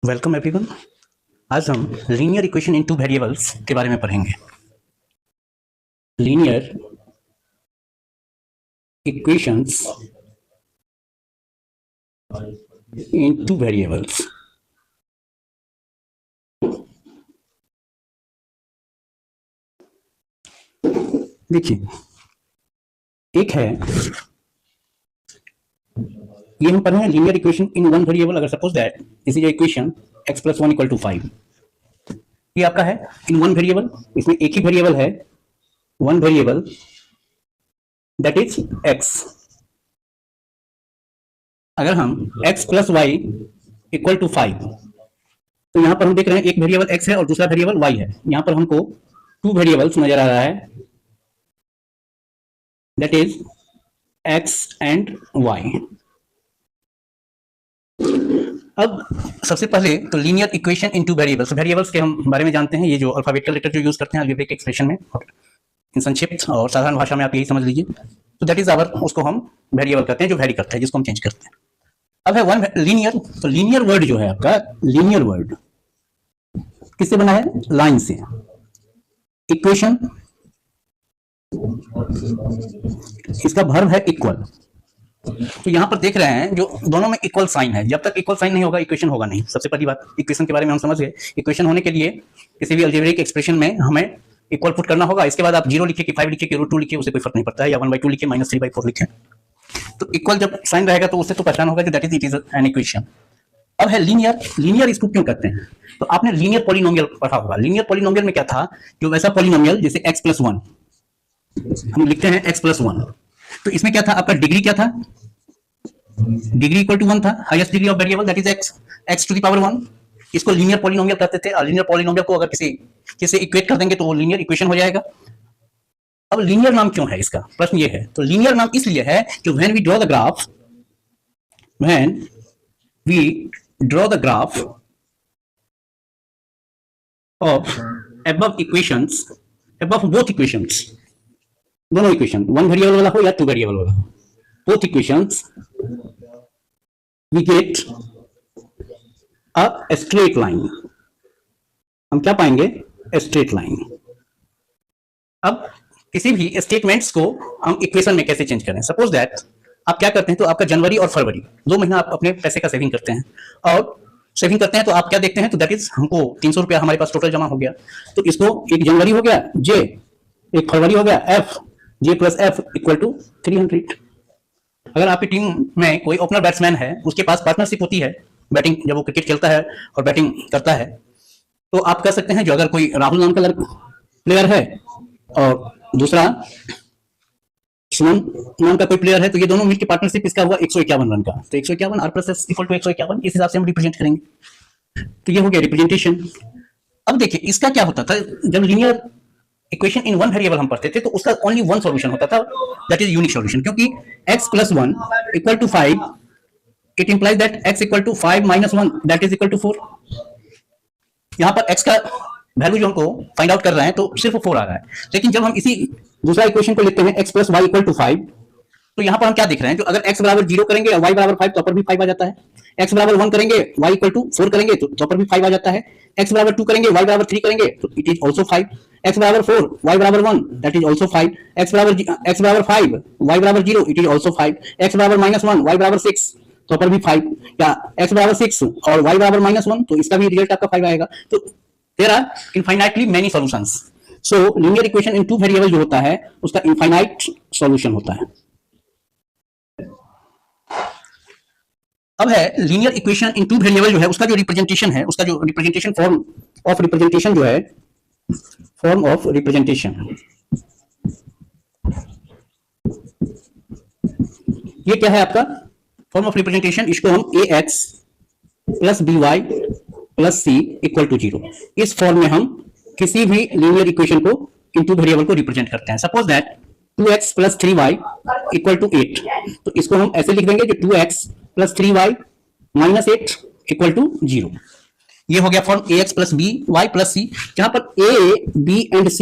Welcome everyone. आज हम linear equation in two variables के बारे में पढ़ेंगे। Linear equations in two variables. देखिए, एक है, ये हम पढ़ रहे हैं linear equation in one variable. अगर suppose that this is equation x + 1 = 5, ये आपका है इन वन वेरिएबल। इसमें एक ही वेरिएबल है, one variable, that is x। अगर हम x + y = 5, तो यहां पर हम देख रहे हैं एक वेरिएबल x है और दूसरा वेरिएबल y है। यहां पर हमको टू वेरिएबल्स नजर आ रहा है, that is x and y। अब सबसे पहले तो linear equation in two variables, variables के हम बारे में जानते हैं। ये जो अल्फाबेटिकल लेटर जो यूज करते हैं अलजेब्रिक एक्सप्रेशन में, इन संक्षिप्त और साधारण भाषा में आप यही समझ लीजिए। तो दैट इज आवर, उसको हम वेरिएबल कहते हैं जो वेरी करता है, जिसको हम चेंज करते हैं। अब है वन लीनियर, तो लीनियर वर्ड जो है आपका, लीनियर वर्ड किससे बना है? लाइन से। इक्वेशन, इसका वर्ब है इक्वल। तो यहां पर देख रहे हैं जो दोनों में इक्वल साइन है। जब तक इक्वल साइन नहीं होगा इक्वेशन होगा नहीं। सबसे पहली बात, इक्वेशन के बारे में हम समझ गए। इक्वेशन होने के लिए किसी भी अलजेब्रिक एक्सप्रेशन में हमें इक्वल पुट करना होगा। इसके बाद आप 0 लिखिए कि 5 लिखिए कि √2 लिखिए, उससे कोई फर्क नहीं पड़ता है, या 1/2 लिखिए, -3/4 लिखिए। तो इक्वल जब साइन रहेगा तो उससे तो पहचान होगा कि that is, it is an equation. अब है लीनियर। लीनियर इसको क्यों कहते हैं? तो आपने लीनियर पॉलिनोमियल पढ़ा होगा। लीनियर पॉलिनोमियल में क्या था? जो वैसा पॉलिनोमियल जैसे x + 1, हम लिखते हैं x + 1, तो इसमें क्या था? आपका डिग्री क्या था? डिग्री इक्वल टू 1 था, highest degree of variable, that is x⁻1। इसको लीनियर पॉलिनोमियल कहते थे। और लीनियर पॉलिनोमियल को अगर किसी इक्वेट कर देंगे तो वो लीनियर इक्वेशन हो जाएगा। अब लीनियर नाम क्यों है इसका? प्रश्न ये है। तो लीनियर नाम इसलिए है कि when we draw the graph, when we draw the graph of above equations, above both equations, दोनों इक्वेशन, वन वेरिएबल वाला हो या टू वेरिएबल वाला हो, both equations we get a straight line। हम क्या पाएंगे? Straight line. अब किसी भी स्टेटमेंट्स को हम इक्वेशन में कैसे चेंज करें? सपोज दैट आप क्या करते हैं, तो आपका जनवरी और फरवरी 2 महीना आप अपने पैसे का सेविंग करते हैं, और सेविंग करते हैं तो आप क्या देखते हैं? तो दैट इज, हमको 300 रुपया हमारे पास टोटल जमा हो गया। तो इसको एक जनवरी हो गया जे, एक फरवरी हो गया एफ, जे + f = 300। अगर आपकी टीम में कोई ओपनर बैट्समैन है, उसके पास पार्टनरशिप होती है बैटिंग, जब वो क्रिकेट खेलता है और बैटिंग करता है, तो आप कह सकते हैं जो अगर कोई राहुल नाम का प्लेयर है और दूसरा सुमन नाम का कोई प्लेयर है, तो ये दोनों मिलकर पार्टनरशिप इसका हुआ 151 रन का। तो 151 r + s = 151, इस हिसाब से हम रिप्रेजेंट करेंगे। तो ये हो गया रिप्रेजेंटेशन। अब देखिए इसका क्या होता था, जब linear equation in one variable हम पढ़ते थे तो उसका ओनली वन सॉल्यूशन होता था, दैट इज यूनिक सॉल्यूशन। क्योंकि x + 1 = 5, it implies that x = 5 - 1, that is = 4। यहां पर x का वैल्यू जो हमको फाइंड आउट कर रहे हैं तो सिर्फ 4 आ रहा है। लेकिन जब हम इसी दूसरा इक्वेशन को लिखते हैं x + y = 5, तो यहां पर हम क्या देख रहे हैं? जो अगर x = 0 करेंगे और y = 5 तो पर भी 5 आ जाता है। x = 1 करेंगे, y = 4 करेंगे तो पर भी 5 आ जाता है। x = 2 करेंगे, y = 3 करेंगे तो it is also 5। x = 4, y = 1, that is also 5। x = 5, y = 0, it is also 5। x = -1, y = 6 तो पर भी 5, या x = 6 और y = -1 तो इसका भी रिजल्ट आपका 5 आएगा। तो there are infinitely many solutions. So linear equation in two variable जो होता है उसका इनफाइनाइट सॉल्यूशन होता है। अब है linear equation in two variable जो है, उसका जो रिप्रेजेंटेशन है, उसका जो रिप्रेजेंटेशन फॉर्म ऑफ रिप्रेजेंटेशन जो है, फॉर्म ऑफ रिप्रेजेंटेशन, ये क्या है आपका फॉर्म ऑफ रिप्रेजेंटेशन? इसको हम ax + by + c = 0, इस फॉर्म में हम किसी भी लीनियर इक्वेशन को इनटू वेरिएबल को रिप्रेजेंट करते हैं। सपोज दैट 2x + 3y = 8, तो इसको हम ऐसे लिख देंगे कि 2x + 3y - 8 = 0। ये हो गया फॉर्म ax + by + c, जहां पर a, b and c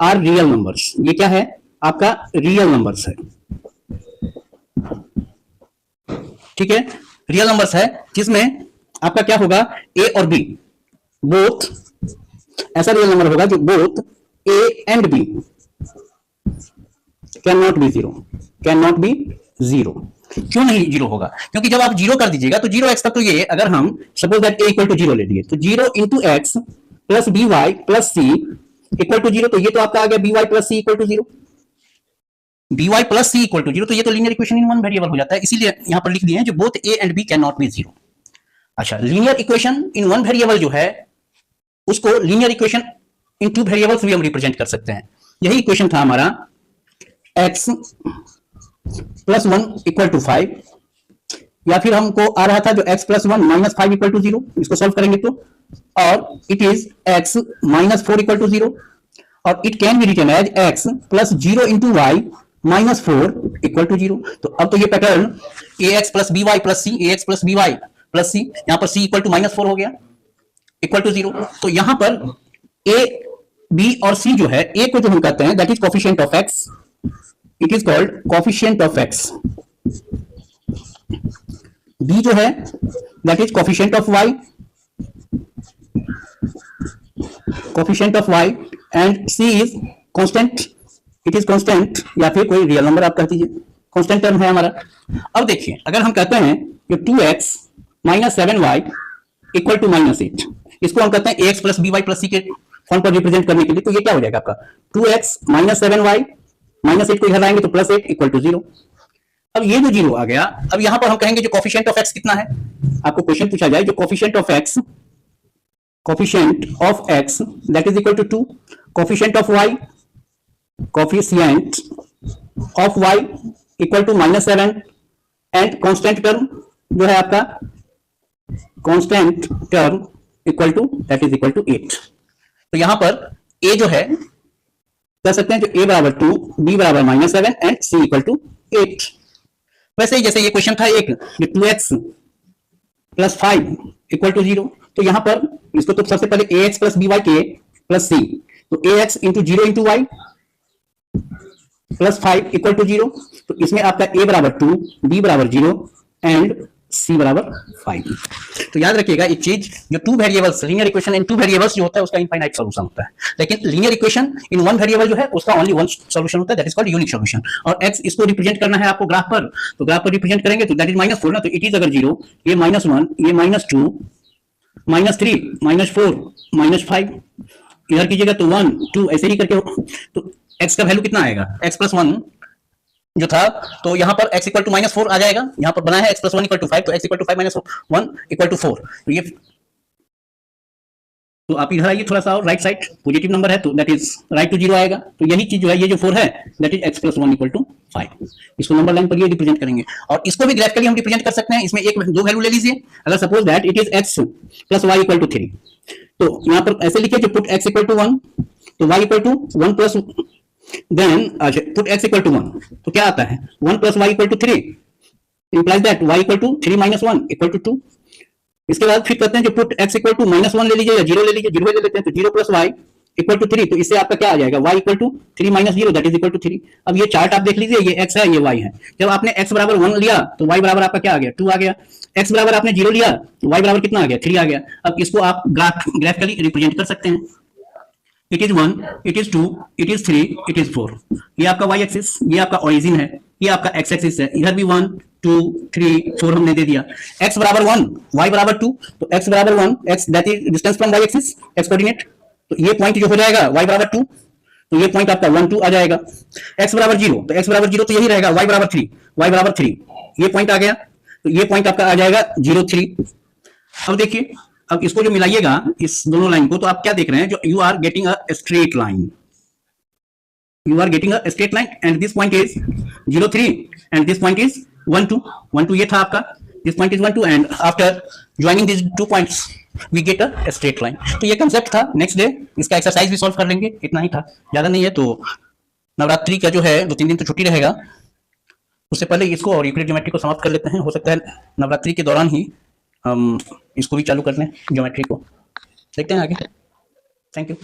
are real numbers. ये क्या है? आपका रियल नंबर्स है, ठीक है, रियल नंबर्स है, जिसमें आपका क्या होगा, ए और बी बोथ, ऐसा रियल नंबर होगा जो both A and B can not be zero, can not be zero. क्यों नहीं जीरो होगा? क्योंकि जब आप जीरो कर दीजिएगा तो जीरो एक्स तक, तो ये अगर हम suppose that a equal to zero ले लिए तो zero into x plus b y plus c equal to zero, तो ये तो आपका आ गया b y plus c equal to zero, b y plus c equal to zero, तो ये तो linear equation in one variable हो जाता है, इसीलिए यहां पर लिख दिए हैं जो both A and B can not be zero. अच्छा, linear equation in one variable जो है उसको linear equation in two variables भी हम रिप्रेजेंट कर सकते हैं। यही इक्वेशन था हमारा x plus one equal to 5, या फिर हमको आ रहा था जो x plus one minus 5 equal to zero, इसको सॉल्व करेंगे तो, और it is x minus 4 equal to zero, और it can be written as x plus zero into y minus 4 equal to zero. तो अब तो ये pattern ax plus b y plus c, ax plus b y plus सी, यहां पर c equal to minus 4 हो गया equal to zero. तो यहां पर a b और c जो है, a को जो हम कहते हैं that is coefficient of x, it is called coefficient of x, b जो है that is coefficient of y, coefficient of y, and c is constant, it is constant, या फिर कोई रियल नंबर आप कह दीजिए, कांस्टेंट टर्म है हमारा। अब देखिए अगर हम कहते हैं कि 2x minus 7y equal to minus 8, इसको हम कहते हैं ax plus b y plus c के फॉर्म पर रिप्रेजेंट करने के लिए, तो ये क्या हो जाएगा आपका 2x माइनस 7y माइनस 8 को इधर लाएंगे तो प्लस 8 इक्वल टू जीरो। अब ये जो जीरो आ गया, अब यहां पर हम कहेंगे जो कोफिशिएंट ऑफ x कितना है, आपको क्वेश्चन पूछा जाए जो coefficient of x, coefficient of x that is equal to 2, coefficient of y, coefficient of y equal to minus 7, and constant term जो है आपका constant term equal to that is equal to 8। तो यहां पर a जो है कह सकते हैं जो a बराबर 2, b बराबर minus 7 and c equal to 8। वैसे ही जैसे ये क्वेश्चन था एक 2x प्लस 5 इक्वल टू 0, तो यहां पर इसको तो सबसे पहले ax प्लस by के प्लस c, तो ax into 0 into y plus 5 equal to 0, तो इसमें आपका a बराबर 2, b बराबर 0 एंड c बराबर 5। तो याद रखिएगा एक चीज, जो two variables, linear equation in two variables जो होता है उसका इनफाइनाइट सॉल्यूशन होता है, लेकिन linear equation in one variable जो है उसका ओनली वन सॉल्यूशन होता है, that is called unique solution. और x इसको रिप्रेजेंट करना है आपको ग्राफ पर, तो ग्राफ पर रिप्रेजेंट करेंगे तो दैट इज माइनस 4 ना, तो इट इज अगर 0, ये माइनस 1, ये माइनस 2, माइनस 3, माइनस 4, माइनस 5, इधर कीजिएगा तो 1 2 ऐसे ही करके, तो x का वैल्यू कितना आएगा, x प्लस 1 जो था, तो यहां पर x इक्वल टू माइनस 4 आ जाएगा, यहां पर बना है x प्लस 1 इक्वल टू 5, तो x equal to 5 minus 1 equal to 4, तो ये, तो आप इधर आइए थोड़ा सा, और राइट साइड पॉजिटिव नंबर है तो दैट इज राइट टू 0 आएगा, तो यही चीज जो है, ये जो 4 है that is x plus 1 equal to 5, इसको नंबर लाइन पर ये रिप्रेजेंट करेंगे। और इसको भी ग्राफिकली हम रिप्रेजेंट कर सकते हैं, इसमें एक दो वैल्यू ले लीजिए, अगर suppose that it is x plus y equal to 3, तो यहां पर ऐसे लिखिए जो पुट x इक्वल टू 1, तो y equal to 1 plus, then put x equal to 1, तो क्या आता है 1 plus y equal to 3, implies that y equal to 3 minus 1 equal to 2। इसके बाद फिर कहते हैं जो put x equal to minus 1 ले लीजिए या 0 ले लीजिए, 0 ले लेते हैं, तो 0 प्लस y इक्वल टू 3, तो इससे आपका क्या आ जाएगा y equal to 3 minus 0 that is equal to 3। अब ये चार्ट आप देख लीजिए, ये x है ये y है, जब आपने x बराबर 1 लिया तो y बराबर आपका क्या आ गया 2 आ गया, x बराबर आपने 0 लिया तो y बराबर कितना आ गया 3 आ गया। अब इसको आप ग्राफिकली रिप्रेजेंट कर सकते हैं, it is 1, it is 2, it is 3, it is 4, ये आपका y एक्सिस, ये आपका ओरिजिन है, ये आपका x एक्सिस है, इधर भी 1 2 3 4 हमने दे दिया, x बराबर 1 y बराबर 2, तो x बराबर 1, x that is distance from y axis, x coordinate, तो ये पॉइंट जो हो जाएगा y बराबर 2, तो ये पॉइंट आपका 1 2 आ जाएगा, x बराबर 0, तो x बराबर 0 तो यही रहेगा, y बराबर 3, y बराबर 3, ये पॉइंट आ गया, तो ये पॉइंट आपका आ जाएगा 0 3। अब देखिए, अब इसको जो मिलाइएगा इस दोनों लाइन को, तो आप क्या देख रहे हैं, जो you are getting a straight line, you are getting a straight line and this point is 0 3 and this point is 1 2 1 2, ये था आपका, this point is 1 2 and after joining these two points we get a straight line। तो ये concept था, next day इसका exercise भी solve कर लेंगे, इतना ही था, ज्यादा नहीं है। तो नवरात्रि का जो है 2-3 दिन तो छुट्टी रहेगा, उससे पहले इसको और यूक्लिड ज्योमेट्री को समाप्त कर लेते हैं, हो सकता है नवरात्रि के दौरान ही हम इसको भी चालू कर लें ज्योमेट्री को, देखते हैं आगे। Thank you.